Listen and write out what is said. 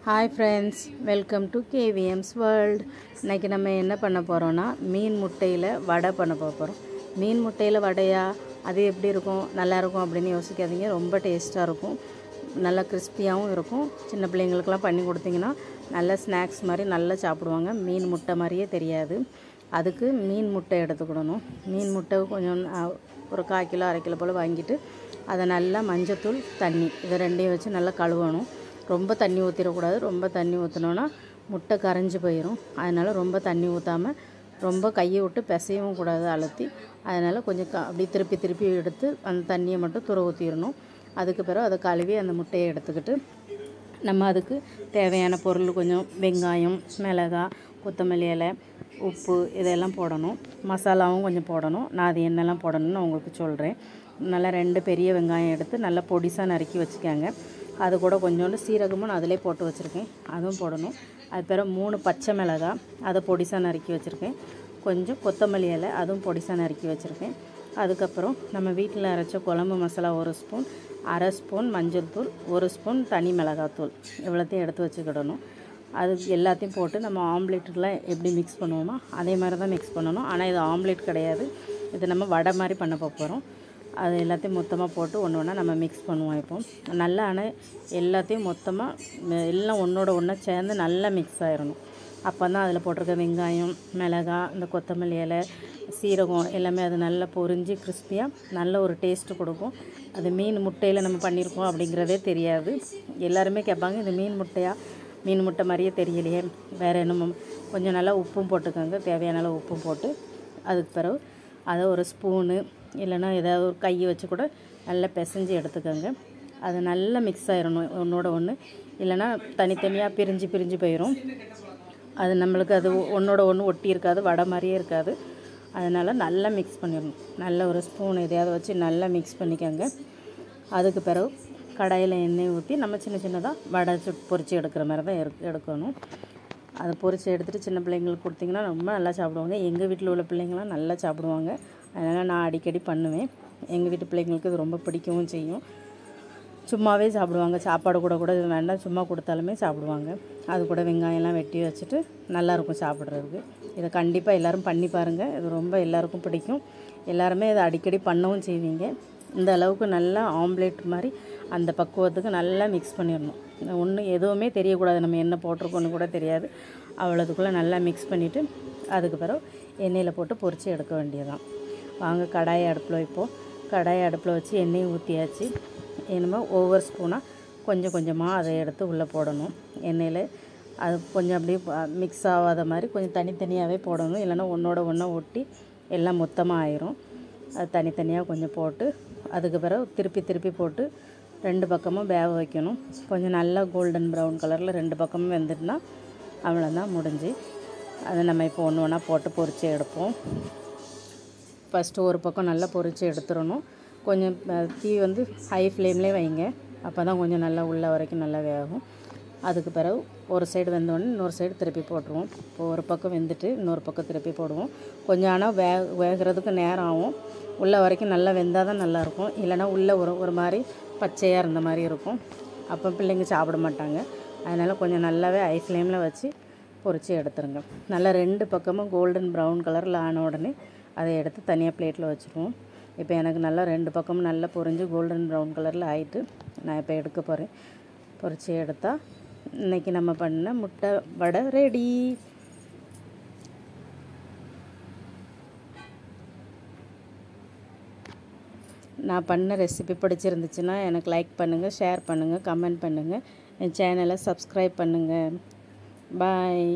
Hi friends, welcome to கேவிஎம்ஸ் world. இன்றைக்கி நம்ம என்ன பண்ண போகிறோன்னா மீன் முட்டையில் வடை பண்ண போகிறோம். மீன் முட்டையில் வடையா, அது எப்படி இருக்கும், நல்லாயிருக்கும் அப்படின்னு யோசிக்காதீங்க. ரொம்ப டேஸ்ட்டாக இருக்கும், நல்லா கிறிஸ்பியாகவும் இருக்கும். சின்ன பிள்ளைங்களுக்கெல்லாம் பண்ணி கொடுத்தீங்கன்னா நல்ல ஸ்நாக்ஸ் மாதிரி நல்லா சாப்பிடுவாங்க. மீன் முட்டை மாதிரியே தெரியாது. அதுக்கு மீன் முட்டை எடுத்துக்கிடணும். மீன் முட்டை கொஞ்சம் ஒரு 1/4 கிலோ 1/2 கிலோ போல் வாங்கிட்டு அதை நல்லா மஞ்சத்தூள், தண்ணி இதை ரெண்டையும் வச்சு நல்லா கழுவணும். ரொம்ப தண்ணி ஊற்றிடக்கூடாது. ரொம்ப தண்ணி ஊற்றினோன்னா முட்டை கரைஞ்சி போயிடும். அதனால் ரொம்ப தண்ணி ஊற்றாமல் ரொம்ப கையை விட்டு பிசையவும் கூடாது அழுத்தி. அதனால் கொஞ்சம் அப்படி திருப்பி திருப்பி எடுத்து அந்த தண்ணியை மட்டும் துற ஊற்றிடணும். அதுக்கு பிறகு அதை கழுவி அந்த முட்டையை எடுத்துக்கிட்டு நம்ம அதுக்கு தேவையான பொருள் கொஞ்சம் வெங்காயம், மிளகாய், கொத்தமல்லி இலை, உப்பு இதெல்லாம் போடணும். மசாலாவும் கொஞ்சம் போடணும். நான் அது என்னெல்லாம் போடணும்னு உங்களுக்கு சொல்கிறேன். நல்லா 2 பெரிய வெங்காயம் எடுத்து நல்லா பொடிசாக நறுக்கி வச்சுக்கோங்க. அது கூட கொஞ்சோண்டு சீரகமும் நான் அதிலே போட்டு வச்சுருக்கேன், அதுவும் போடணும். அது பிறகு 3 பச்சை மிளகாய், அதை பொடிசாக நறுக்கி வச்சுருக்கேன். கொஞ்சம் கொத்தமல்லி இலை, அதுவும் பொடிசாக நறுக்கி வச்சுருக்கேன். அதுக்கப்புறம் நம்ம வீட்டில் அரைச்ச குழம்பு மசாலா 1 ஸ்பூன், 1/2 ஸ்பூன் மஞ்சள் தூள், 1 ஸ்பூன் தனி மிளகாத்தூள், இவ்வளோத்தையும் எடுத்து வச்சுக்கிடணும். அது எல்லாத்தையும் போட்டு நம்ம ஆம்லேட்டுக்கெலாம் எப்படி மிக்ஸ் பண்ணுவோமோ அதே மாதிரி தான் மிக்ஸ் பண்ணணும். ஆனால் இது ஆம்லேட் கிடையாது, இது நம்ம வடை மாதிரி பண்ண போகிறோம். அது எல்லாத்தையும் மொத்தமாக போட்டு ஒன்று ஒன்றா நம்ம மிக்ஸ் பண்ணுவோம். இப்போ நல்லா ஆனால் எல்லாத்தையும் மொத்தமாக எல்லாம் ஒன்றோட ஒன்றா சேர்ந்து நல்லா மிக்ஸ் ஆகிடணும். அப்போ தான் அதில் போட்டிருக்க வெங்காயம், மிளகாய், இந்த கொத்தமல்லி இலை, சீரகம் எல்லாமே அது நல்லா பொரிஞ்சு கிறிஸ்பியாக நல்ல ஒரு டேஸ்ட்டு கொடுக்கும். அது மீன் முட்டையில் நம்ம பண்ணியிருக்கோம் அப்படிங்கிறதே தெரியாது. எல்லாருமே கேட்பாங்க, இது மீன் முட்டையா, மீன் முட்டை மாதிரியே தெரியலையே, வேறு என்னமோ. கொஞ்சம் நல்லா உப்பும் போட்டுக்கோங்க, தேவையான அளவு உப்பும் போட்டு அதுக்கு பிறகு அதை ஒரு ஸ்பூனு இல்லைன்னா ஏதாவது ஒரு கையை வச்சு கூட நல்லா பிசைஞ்சு எடுத்துக்கோங்க. அது நல்லா மிக்ஸ் ஆகிடணும் ஒன்றோட ஒன்று, இல்லைன்னா தனித்தனியாக பிரிஞ்சு போயிடும். அது நம்மளுக்கு அது ஒன்றோட ஒன்று ஒட்டி இருக்காது, வடை மாதிரியே இருக்காது. அதனால் நல்லா மிக்ஸ் பண்ணிடணும். நல்ல ஒரு ஸ்பூன் எதையாவது வச்சு நல்லா மிக்ஸ் பண்ணிக்கோங்க. அதுக்கு பிறகு கடாயில் எண்ணெய் ஊற்றி நம்ம சின்ன சின்னதாக வடை பொரித்து எடுக்கிற மாதிரி தான் எடுக்கணும். அதை பொரித்து எடுத்துகிட்டு சின்ன பிள்ளைங்களுக்கு கொடுத்திங்கன்னா ரொம்ப நல்லா சாப்பிடுவாங்க. எங்கள் வீட்டில் உள்ள பிள்ளைங்களாம் நல்லா சாப்பிடுவாங்க. அதனால் நான் அடிக்கடி பண்ணுவேன். எங்கள் வீட்டு பிள்ளைங்களுக்கு இது ரொம்ப பிடிக்கவும் செய்யும். சும்மாவே சாப்பிடுவாங்க, சாப்பாடு கூட இது வேண்டாம், சும்மா கொடுத்தாலுமே சாப்பிடுவாங்க. அது கூட வெங்காயம்லாம் வெட்டி வச்சுட்டு நல்லாயிருக்கும் சாப்பிட்றதுக்கு. இதை கண்டிப்பாக எல்லோரும் பண்ணி பாருங்கள். இது ரொம்ப எல்லாருக்கும் பிடிக்கும். எல்லாருமே இதை அடிக்கடி பண்ணவும் செய்வீங்க. இந்த அளவுக்கு நல்லா ஆம்லேட் மாதிரி அந்த பக்குவத்துக்கு நல்லா மிக்ஸ் பண்ணிடணும். ஒன்றும் எதுவுமே தெரியக்கூடாது, நம்ம என்ன போட்டிருக்கோன்னு கூட தெரியாது. அவ்வளோதுக்குள்ளே நல்லா மிக்ஸ் பண்ணிவிட்டு அதுக்கு பிறகு எண்ணெயில் போட்டு பொரித்து எடுக்க வேண்டியதான். வாங்க கடாயை அடுப்பில் வைப்போம். கடாயை அடுப்பில் வச்சு எண்ணெயை ஊற்றியாச்சு. என்னமோ ஒவ்வொரு ஸ்பூனாக கொஞ்சம் கொஞ்சமாக அதை எடுத்து உள்ளே போடணும் எண்ணெயில். அது கொஞ்சம் அப்படியே மிக்ஸ் ஆகாத மாதிரி கொஞ்சம் தனித்தனியாகவே போடணும், இல்லைன்னா ஒன்றோட ஒன்றா ஒட்டி எல்லாம் மொத்தமாக ஆயிரும். அது தனித்தனியாக கொஞ்சம் போட்டு அதுக்கு பிறகு திருப்பி போட்டு 2 பக்கமும் வேக வைக்கணும். கொஞ்சம் நல்லா கோல்டன் ப்ரௌன் கலரில் 2 பக்கமும் வெந்துட்டுனா அவ்வளோதான், முடிஞ்சு. அதை நம்ம இப்போ ஒன்று ஒன்றா போட்டு பொரித்து எடுப்போம். ஃபஸ்ட்டு ஒரு பக்கம் நல்லா பொரித்து எடுத்துடணும். கொஞ்சம் தீ ஹை ஃப்ளேம்லேயே வைங்க, அப்போ தான் கொஞ்சம் நல்லா உள்ள வரைக்கும் நல்லா வேகும். அதுக்கு பிறகு ஒரு சைடு வெந்தோடனே இன்னொரு சைடு திருப்பி போட்டுருவோம். இப்போ ஒரு பக்கம் வெந்துட்டு இன்னொரு பக்கம் திருப்பி போடுவோம். கொஞ்சம் ஆனால் வேகிறதுக்கு நேரம் ஆகும். உள்ள வரைக்கும் நல்லா வெந்தால் தான் நல்லாயிருக்கும், இல்லைனா உள்ளே ஒரு மாதிரி பச்சையாக இருந்த மாதிரி இருக்கும். அப்போ பிள்ளைங்க சாப்பிட மாட்டாங்க. அதனால் கொஞ்சம் நல்லாவே ஹை ஃப்ளேமில் வச்சு பொரித்து எடுத்துருங்க. நல்லா 2 பக்கமும் கோல்டன் ப்ரௌன் கலரில் ஆன உடனே அதை எடுத்து தனியாக பிளேட்டில் வச்சுருவோம். இப்போ எனக்கு நல்லா 2 பக்கமும் நல்லா பொரிஞ்சு கோல்டன் ப்ரௌன் கலரில் ஆகிட்டு நான் இப்போ எடுக்க போகிறேன். பொரித்து எடுத்தால் இன்றைக்கி நம்ம பண்ண முட்டை வடை ரெடி. நான் பண்ண ரெசிபி பிடிச்சிருந்துச்சுன்னா எனக்கு லைக் பண்ணுங்கள், ஷேர் பண்ணுங்கள், கமெண்ட் பண்ணுங்கள். என் சேனலை சப்ஸ்கிரைப் பண்ணுங்கள். பாய்.